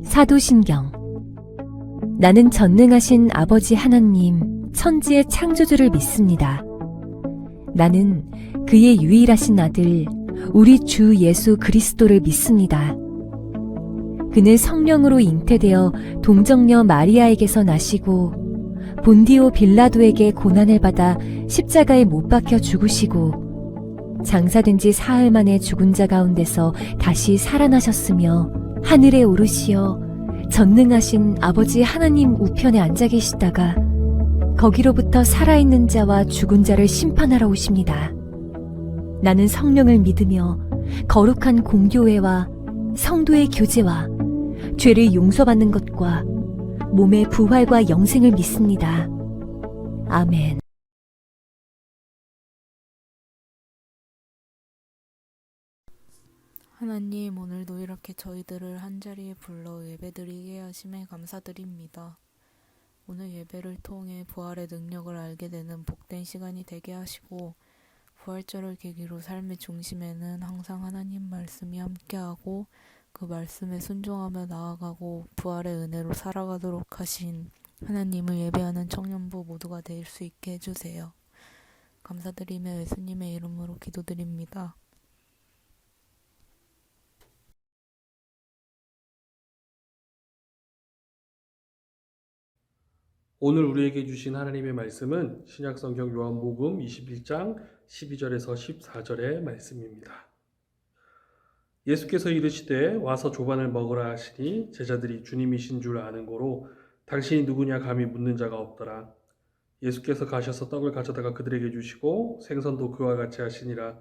사도신경. 나는 전능하신 아버지 하나님, 천지의 창조주를 믿습니다. 나는 그의 유일하신 아들, 우리 주 예수 그리스도를 믿습니다. 그는 성령으로 잉태되어 동정녀 마리아에게서 나시고 본디오 빌라도에게 고난을 받아 십자가에 못 박혀 죽으시고 장사된 지 사흘 만에 죽은 자 가운데서 다시 살아나셨으며 하늘에 오르시어 전능하신 아버지 하나님 우편에 앉아 계시다가 거기로부터 살아있는 자와 죽은 자를 심판하러 오십니다. 나는 성령을 믿으며 거룩한 공교회와 성도의 교제와 죄를 용서받는 것과 몸의 부활과 영생을 믿습니다. 아멘. 하나님, 오늘도 이렇게 저희들을 한자리에 불러 예배드리게 하심에 감사드립니다. 오늘 예배를 통해 부활의 능력을 알게 되는 복된 시간이 되게 하시고 부활절을 계기로 삶의 중심에는 항상 하나님 말씀이 함께하고 그 말씀에 순종하며 나아가고 부활의 은혜로 살아가도록 하신 하나님을 예배하는 청년부 모두가 될 수 있게 해주세요. 감사드리며 예수님의 이름으로 기도드립니다. 오늘 우리에게 주신 하나님의 말씀은 신약성경 요한복음 21장 12절에서 14절의 말씀입니다. 예수께서 이르시되 와서 조반을 먹으라 하시니 제자들이 주님이신 줄 아는 고로 당신이 누구냐 감히 묻는 자가 없더라. 예수께서 가셔서 떡을 가져다가 그들에게 주시고 생선도 그와 같이 하시니라.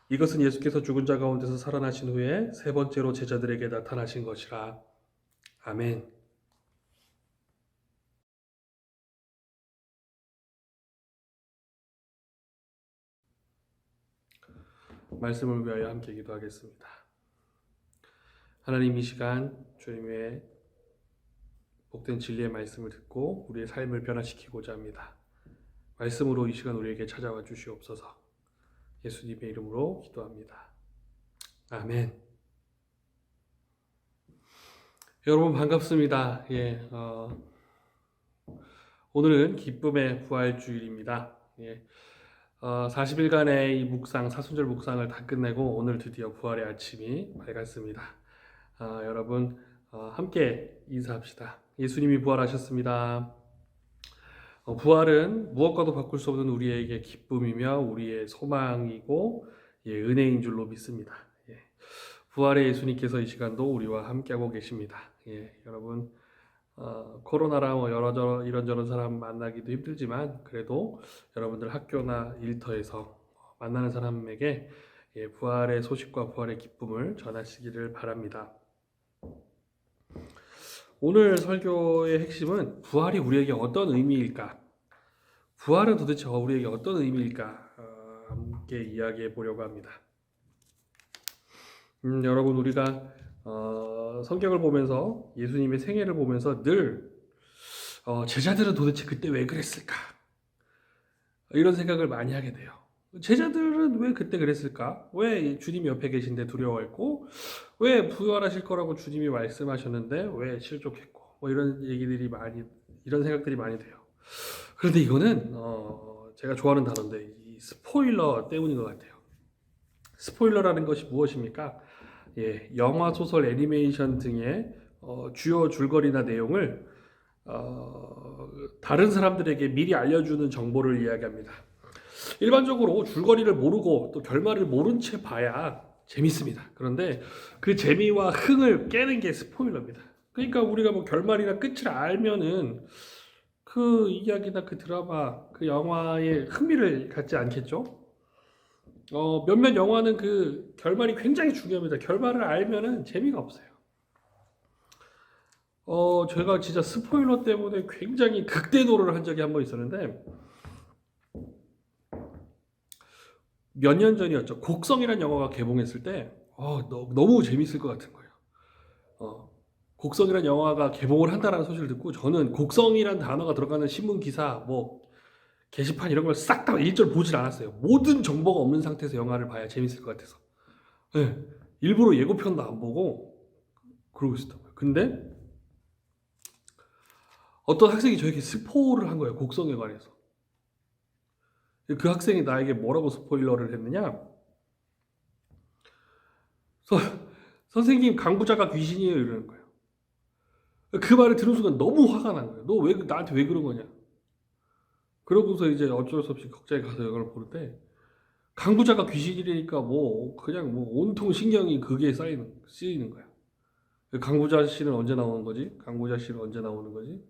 이것은 예수께서 죽은 자 가운데서 살아나신 후에 세 번째로 제자들에게 나타나신 것이라. 아멘. 말씀을 위하여 함께 기도하겠습니다. 하나님, 이 시간 주님의 복된 진리의 말씀을 듣고 우리의 삶을 변화시키고자 합니다. 말씀으로 이 시간 우리에게 찾아와 주시옵소서. 예수님의 이름으로 기도합니다. 아멘. 여러분 반갑습니다. 오늘은 기쁨의 부활주일입니다. 40일간의 이 묵상, 사순절 묵상을 다 끝내고 오늘 드디어 부활의 아침이 밝았습니다. 여러분 함께 인사합시다. 예수님이 부활하셨습니다. 부활은 무엇과도 바꿀 수 없는 우리에게 기쁨이며 우리의 소망이고 은혜인 줄로 믿습니다. 부활의 예수님께서 이 시간도 우리와 함께하고 계십니다. 여러분 코로나라 이런저런 사람 만나기도 힘들지만 그래도 여러분들 학교나 일터에서 만나는 사람에게 부활의 소식과 부활의 기쁨을 전하시기를 바랍니다. 오늘 설교의 핵심은 부활이 우리에게 어떤 의미일까? 부활은 도대체 우리에게 어떤 의미일까? 함께 이야기해 보려고 합니다. 여러분 우리가 성경을 보면서 예수님의 생애를 보면서 늘 제자들은 도대체 그때 왜 그랬을까? 이런 생각을 많이 하게 돼요. 제자들은 왜 그때 그랬을까? 왜 주님이 옆에 계신데 두려워했고 왜 부활하실 거라고 주님이 말씀하셨는데 왜 실족했고 이런 생각들이 많이 돼요. 그런데 이거는 제가 좋아하는 단어인데 이 스포일러 때문인 것 같아요. 스포일러라는 것이 무엇입니까? 영화, 소설, 애니메이션 등의 주요 줄거리나 내용을 다른 사람들에게 미리 알려주는 정보를 이야기합니다. 일반적으로 줄거리를 모르고 또 결말을 모른 채 봐야 재밌습니다. 그런데 그 재미와 흥을 깨는 게 스포일러입니다. 그러니까 우리가 결말이나 끝을 알면은 그 이야기나 그 드라마, 그 영화에 흥미를 갖지 않겠죠? 몇몇 영화는 그 결말이 굉장히 중요합니다. 결말을 알면은 재미가 없어요. 제가 진짜 스포일러 때문에 굉장히 극대노를 한 적이 한 번 있었는데 몇 년 전이었죠. 곡성이라는 영화가 개봉했을 때 너무 재밌을 것 같은 거예요. 곡성이라는 영화가 개봉을 한다는 소식을 듣고 저는 곡성이라는 단어가 들어가는 신문 기사 게시판 이런 걸 싹 다 일절 보질 않았어요. 모든 정보가 없는 상태에서 영화를 봐야 재밌을 것 같아서 일부러 예고편도 안 보고 그러고 있었던 거예요. 근데 어떤 학생이 저에게 스포를 한 거예요. 곡성에 관해서. 그 학생이 나에게 뭐라고 스포일러를 했느냐? 서, 선생님 강부자가 귀신이에요 이러는 거예요. 그 말을 들은 순간 너무 화가 난 거예요. 너 왜 나한테 왜 그런 거냐? 그러고서 이제 어쩔 수 없이 극장에 가서 영화를 보는데 강부자가 귀신이라니까 뭐 그냥 뭐 온통 신경이 그게 쓰이는 거야. 강부자 씨는 언제 나오는 거지? 강부자 씨는 언제 나오는 거지?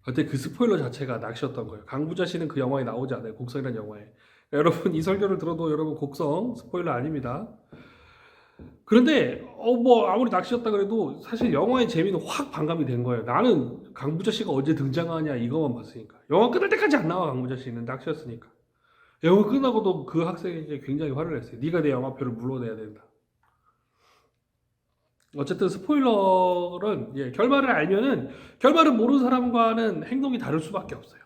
그때 그 스포일러 자체가 낚시였던 거예요. 강부자 씨는 그 영화에 나오지 않아요. 곡성이라는 영화에. 여러분 이 설교를 들어도 여러분 곡성 스포일러 아닙니다. 그런데 뭐 아무리 낚시였다 그래도 사실 영화의 재미는 확 반감이 된 거예요. 나는 강부자 씨가 언제 등장하냐 이것만 봤으니까. 영화 끝날 때까지 안 나와 강부자 씨는 낚시였으니까. 영화 끝나고도 그 학생에게 굉장히 화를 냈어요. 네가 내 영화표를 물러내야 된다. 어쨌든 스포일러는 결말을 알면은 결말을 모르는 사람과는 행동이 다를 수밖에 없어요.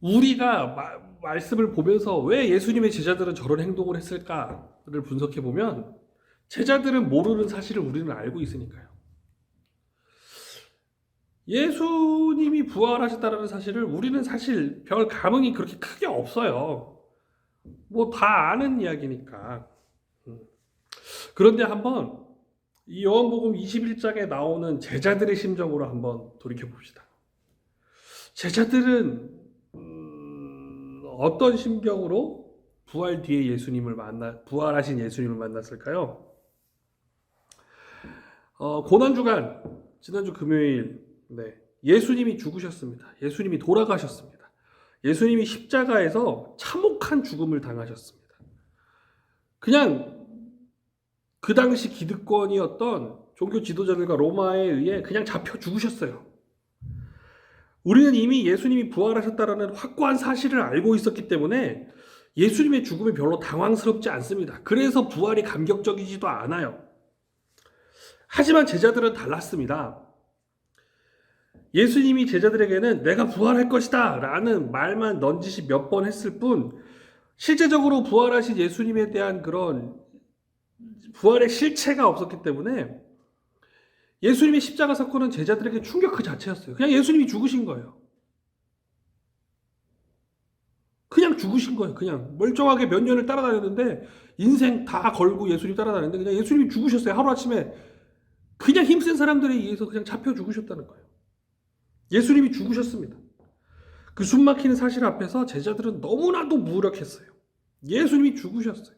우리가 말씀을 보면서 왜 예수님의 제자들은 저런 행동을 했을까를 분석해 보면 제자들은 모르는 사실을 우리는 알고 있으니까요. 예수님이 부활하셨다는 사실을 우리는 사실 별 감흥이 그렇게 크게 없어요. 뭐 다 아는 이야기니까. 그런데 한번 이 요한복음 21장에 나오는 제자들의 심정으로 한번 돌이켜 봅시다. 제자들은 어떤 심경으로 부활 뒤에 부활하신 예수님을 만났을까요? 고난주간 지난주 금요일 예수님이 죽으셨습니다. 예수님이 돌아가셨습니다. 예수님이 십자가에서 참혹한 죽음을 당하셨습니다. 그냥 그 당시 기득권이었던 종교 지도자들과 로마에 의해 그냥 잡혀 죽으셨어요. 우리는 이미 예수님이 부활하셨다는 확고한 사실을 알고 있었기 때문에 예수님의 죽음이 별로 당황스럽지 않습니다. 그래서 부활이 감격적이지도 않아요. 하지만 제자들은 달랐습니다. 예수님이 제자들에게는 내가 부활할 것이다 라는 말만 넌지시 몇 번 했을 뿐 실제적으로 부활하신 예수님에 대한 그런 부활의 실체가 없었기 때문에 예수님의 십자가 사건은 제자들에게 충격 그 자체였어요. 그냥 예수님이 죽으신 거예요. 그냥 죽으신 거예요. 그냥 멀쩡하게 몇 년을 따라다녔는데 인생 다 걸고 예수님 따라다녔는데 그냥 예수님이 죽으셨어요. 하루아침에 그냥 힘센 사람들에 의해서 그냥 잡혀 죽으셨다는 거예요. 예수님이 죽으셨습니다. 그 숨막히는 사실 앞에서 제자들은 너무나도 무력했어요. 예수님이 죽으셨어요.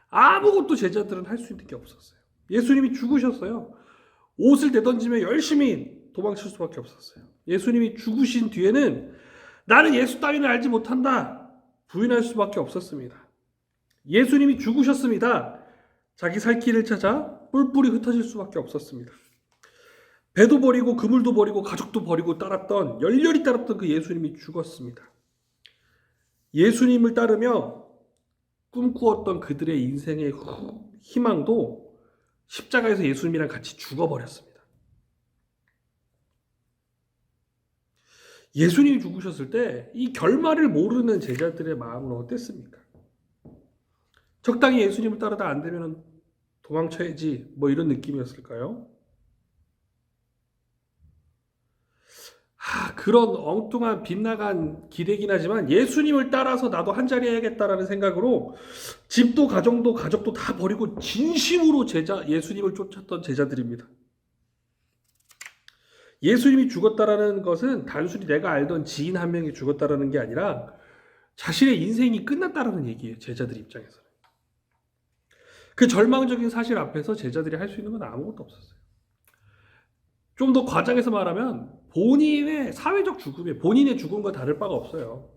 아무것도 제자들은 할 수 있는 게 없었어요. 예수님이 죽으셨어요. 옷을 내던지며 열심히 도망칠 수밖에 없었어요. 예수님이 죽으신 뒤에는 나는 예수 따위는 알지 못한다 부인할 수밖에 없었습니다. 예수님이 죽으셨습니다. 자기 살 길을 찾아 뿔뿔이 흩어질 수밖에 없었습니다. 배도 버리고 그물도 버리고 가족도 버리고 열렬히 따랐던 그 예수님이 죽었습니다. 예수님을 따르며 꿈꾸었던 그들의 인생의 희망도 십자가에서 예수님이랑 같이 죽어버렸습니다. 예수님이 죽으셨을 때 이 결말을 모르는 제자들의 마음은 어땠습니까? 적당히 예수님을 따르다 안 되면 도망쳐야지 뭐 이런 느낌이었을까요? 그런 엉뚱한 빗나간 기대긴 하지만 예수님을 따라서 나도 한 자리 해야겠다라는 생각으로 집도 가족도 다 버리고 진심으로 예수님을 쫓았던 제자들입니다. 예수님이 죽었다라는 것은 단순히 내가 알던 지인 한 명이 죽었다라는 게 아니라 자신의 인생이 끝났다라는 얘기예요. 제자들 입장에서는. 그 절망적인 사실 앞에서 제자들이 할 수 있는 건 아무것도 없었어요. 좀 더 과장해서 말하면 본인의 사회적 죽음에 본인의 죽음과 다를 바가 없어요.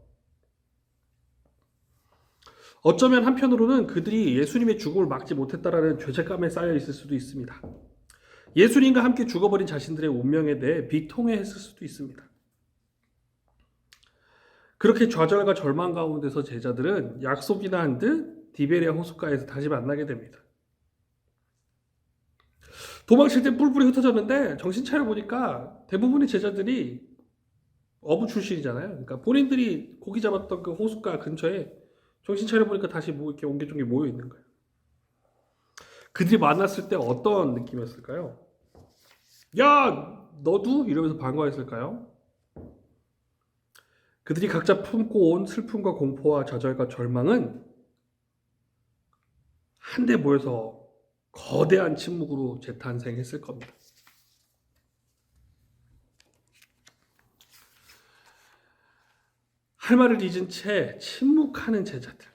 어쩌면 한편으로는 그들이 예수님의 죽음을 막지 못했다라는 죄책감에 쌓여 있을 수도 있습니다. 예수님과 함께 죽어버린 자신들의 운명에 대해 비통해했을 수도 있습니다. 그렇게 좌절과 절망 가운데서 제자들은 약속이나 한 듯 디베리아 호숫가에서 다시 만나게 됩니다. 도망칠 때 뿔뿔이 흩어졌는데 정신 차려보니까 대부분의 제자들이 어부 출신이잖아요. 그러니까 본인들이 고기 잡았던 그 호숫가 근처에 정신 차려보니까 다시 뭐 이렇게 옹기종기 모여 있는 거예요. 그들이 만났을 때 어떤 느낌이었을까요? 야, 너도? 이러면서 반가워했을까요? 그들이 각자 품고 온 슬픔과 공포와 좌절과 절망은 한데 모여서 거대한 침묵으로 재탄생했을 겁니다. 할 말을 잊은 채 침묵하는 제자들.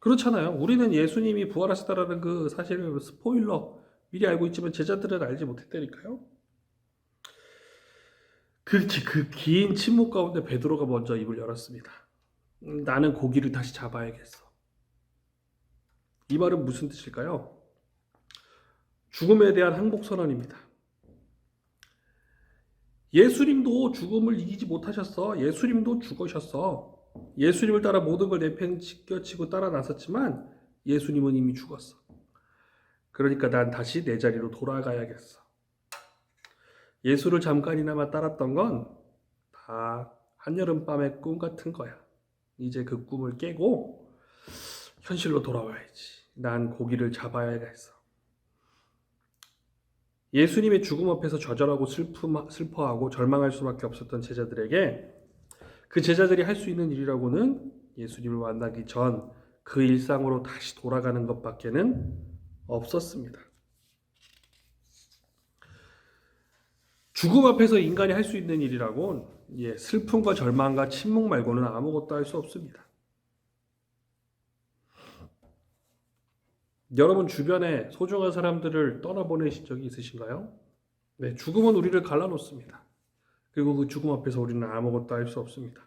그렇잖아요. 우리는 예수님이 부활하셨다라는 그 사실을 스포일러 미리 알고 있지만 제자들은 알지 못했다니까요. 그 긴 침묵 가운데 베드로가 먼저 입을 열었습니다. 나는 고기를 다시 잡아야겠어. 이 말은 무슨 뜻일까요? 죽음에 대한 항복 선언입니다. 예수님도 죽음을 이기지 못하셨어. 예수님도 죽으셨어. 예수님을 따라 모든 걸 내팽개치고 따라 나섰지만 예수님은 이미 죽었어. 그러니까 난 다시 내 자리로 돌아가야겠어. 예수를 잠깐이나마 따랐던 건 다 한여름밤의 꿈 같은 거야. 이제 그 꿈을 깨고 현실로 돌아와야지. 난 고기를 잡아야겠어. 예수님의 죽음 앞에서 좌절하고 슬퍼하고 절망할 수밖에 없었던 제자들에게 그 제자들이 할 수 있는 일이라고는 예수님을 만나기 전 그 일상으로 다시 돌아가는 것밖에는 없었습니다. 죽음 앞에서 인간이 할 수 있는 일이라곤 슬픔과 절망과 침묵 말고는 아무것도 할 수 없습니다. 여러분 주변에 소중한 사람들을 떠나보내신 적이 있으신가요? 네, 죽음은 우리를 갈라놓습니다. 그리고 그 죽음 앞에서 우리는 아무것도 할 수 없습니다.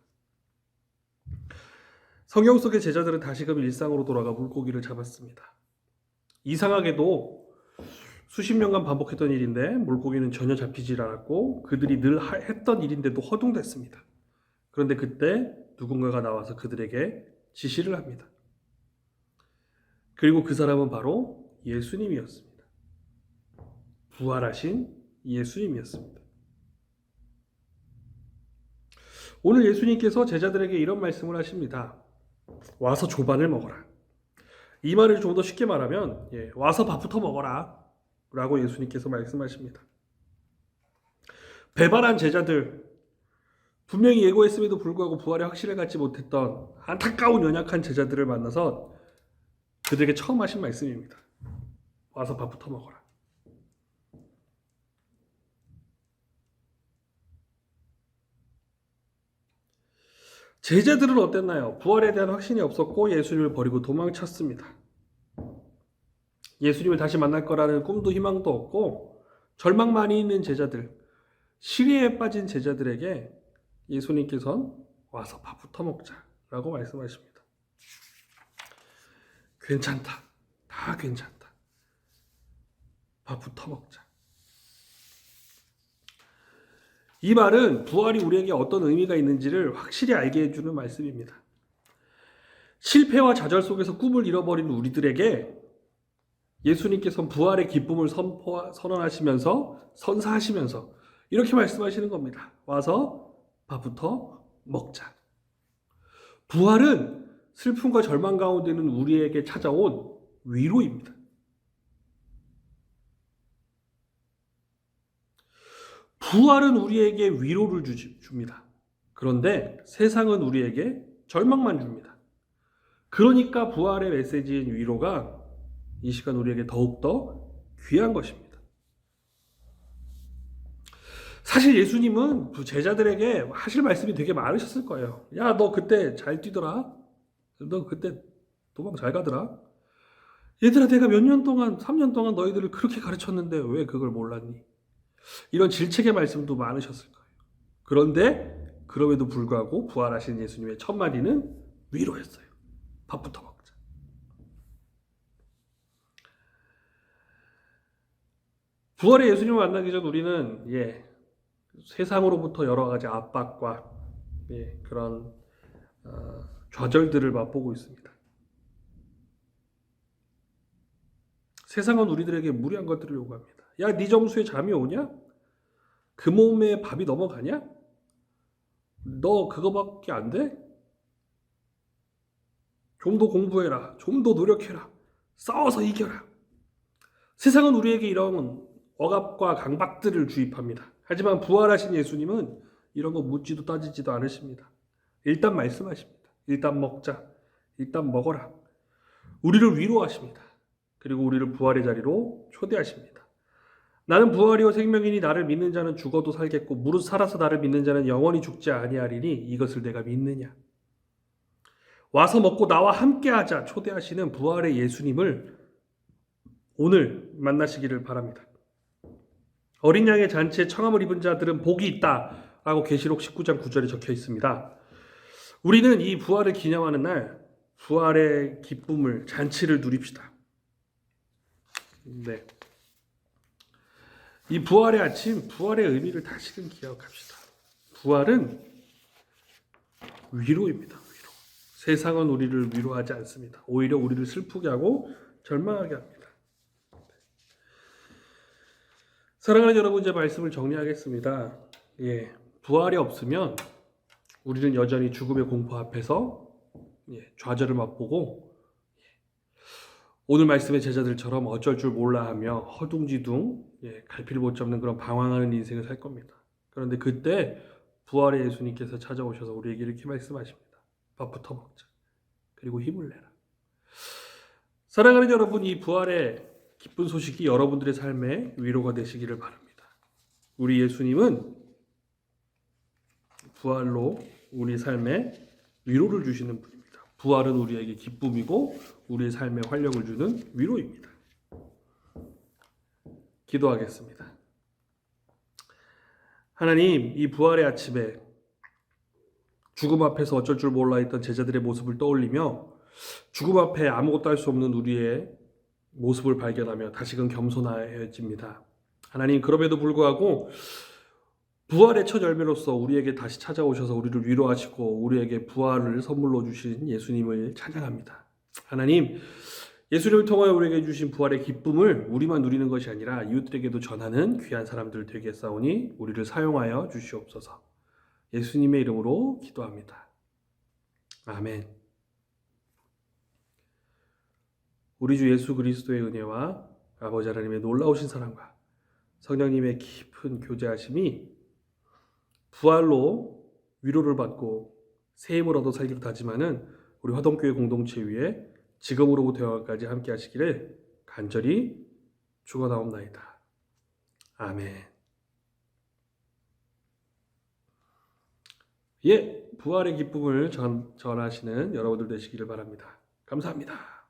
성경 속의 제자들은 다시금 일상으로 돌아가 물고기를 잡았습니다. 이상하게도 수십 년간 반복했던 일인데 물고기는 전혀 잡히질 않았고 그들이 늘 했던 일인데도 허둥댔습니다. 그런데 그때 누군가가 나와서 그들에게 지시를 합니다. 그리고 그 사람은 바로 예수님이었습니다. 부활하신 예수님이었습니다. 오늘 예수님께서 제자들에게 이런 말씀을 하십니다. 와서 조반을 먹어라. 이 말을 좀 더 쉽게 말하면 와서 밥부터 먹어라 라고 예수님께서 말씀하십니다. 배반한 제자들, 분명히 예고했음에도 불구하고 부활의 확신을 갖지 못했던 안타까운 연약한 제자들을 만나서 그들에게 처음 하신 말씀입니다. 와서 밥부터 먹어라. 제자들은 어땠나요? 부활에 대한 확신이 없었고 예수님을 버리고 도망쳤습니다. 예수님을 다시 만날 거라는 꿈도 희망도 없고 절망 많이 있는 제자들, 시리에 빠진 제자들에게 예수님께서는 와서 밥부터 먹자라고 말씀하십니다. 괜찮다. 다 괜찮다. 밥부터 먹자. 이 말은 부활이 우리에게 어떤 의미가 있는지를 확실히 알게 해주는 말씀입니다. 실패와 좌절 속에서 꿈을 잃어버린 우리들에게 예수님께서는 부활의 기쁨을 선사하시면서 이렇게 말씀하시는 겁니다. 와서 밥부터 먹자. 부활은 슬픔과 절망 가운데는 우리에게 찾아온 위로입니다. 부활은 우리에게 위로를 줍니다. 그런데 세상은 우리에게 절망만 줍니다. 그러니까 부활의 메시지인 위로가 이 시간 우리에게 더욱더 귀한 것입니다. 사실 예수님은 제자들에게 하실 말씀이 되게 많으셨을 거예요. 야, 너 그때 잘 뛰더라. 너 그때 도망 잘 가더라. 얘들아, 내가 몇 년 동안, 3년 동안 너희들을 그렇게 가르쳤는데 왜 그걸 몰랐니? 이런 질책의 말씀도 많으셨을 거예요. 그런데 그럼에도 불구하고 부활하신 예수님의 첫 마디는 위로였어요. 밥부터 먹자. 부활의 예수님을 만나기 전 우리는 세상으로부터 여러 가지 압박과 그런 좌절들을 맛보고 있습니다. 세상은 우리들에게 무리한 것들을 요구합니다. 야, 네 점수에 잠이 오냐? 그 몸에 밥이 넘어가냐? 너 그거밖에 안 돼? 좀 더 공부해라. 좀 더 노력해라. 싸워서 이겨라. 세상은 우리에게 이런 억압과 강박들을 주입합니다. 하지만 부활하신 예수님은 이런 거 묻지도 따지지도 않으십니다. 일단 말씀하십니다. 일단 먹자. 일단 먹어라. 우리를 위로하십니다. 그리고 우리를 부활의 자리로 초대하십니다. 나는 부활이요 생명이니 나를 믿는 자는 죽어도 살겠고 무릇 살아서 나를 믿는 자는 영원히 죽지 아니하리니 이것을 내가 믿느냐. 와서 먹고 나와 함께하자 초대하시는 부활의 예수님을 오늘 만나시기를 바랍니다. 어린 양의 잔치에 청함을 입은 자들은 복이 있다라고 계시록 19장 9절에 적혀 있습니다. 우리는 이 부활을 기념하는 날 부활의 기쁨을 잔치를 누립시다. 네. 이 부활의 아침, 부활의 의미를 다시금 기억합시다. 부활은 위로입니다. 위로. 세상은 우리를 위로하지 않습니다. 오히려 우리를 슬프게 하고 절망하게 합니다. 사랑하는 여러분, 이제 말씀을 정리하겠습니다. 부활이 없으면 우리는 여전히 죽음의 공포 앞에서 좌절을 맛보고 오늘 말씀의 제자들처럼 어쩔 줄 몰라하며 허둥지둥 갈피를 못 잡는 그런 방황하는 인생을 살 겁니다. 그런데 그때 부활의 예수님께서 찾아오셔서 우리에게 이렇게 말씀하십니다. 밥부터 먹자. 그리고 힘을 내라. 사랑하는 여러분, 이 부활의 기쁜 소식이 여러분들의 삶에 위로가 되시기를 바랍니다. 우리 예수님은 부활로 우리 삶에 위로를 주시는 분입니다. 부활은 우리에게 기쁨이고 우리의 삶에 활력을 주는 위로입니다. 기도하겠습니다. 하나님, 이 부활의 아침에 죽음 앞에서 어쩔 줄 몰라 했던 제자들의 모습을 떠올리며 죽음 앞에 아무것도 할 수 없는 우리의 모습을 발견하며 다시금 겸손해집니다. 하나님, 그럼에도 불구하고 부활의 첫 열매로서 우리에게 다시 찾아오셔서 우리를 위로하시고 우리에게 부활을 선물로 주신 예수님을 찬양합니다. 하나님, 예수님을 통하여 우리에게 주신 부활의 기쁨을 우리만 누리는 것이 아니라 이웃들에게도 전하는 귀한 사람들 되겠사오니 우리를 사용하여 주시옵소서. 예수님의 이름으로 기도합니다. 아멘. 우리 주 예수 그리스도의 은혜와 아버지 하나님의 놀라우신 사랑과 성령님의 깊은 교제하심이 부활로 위로를 받고 새 힘을 얻어 살기로 다짐하는 우리 화동교회 공동체 위에 지금으로부터 영원까지 함께 하시기를 간절히 축원하옵나이다. 아멘. 부활의 기쁨을 전하시는 여러분들 되시기를 바랍니다. 감사합니다.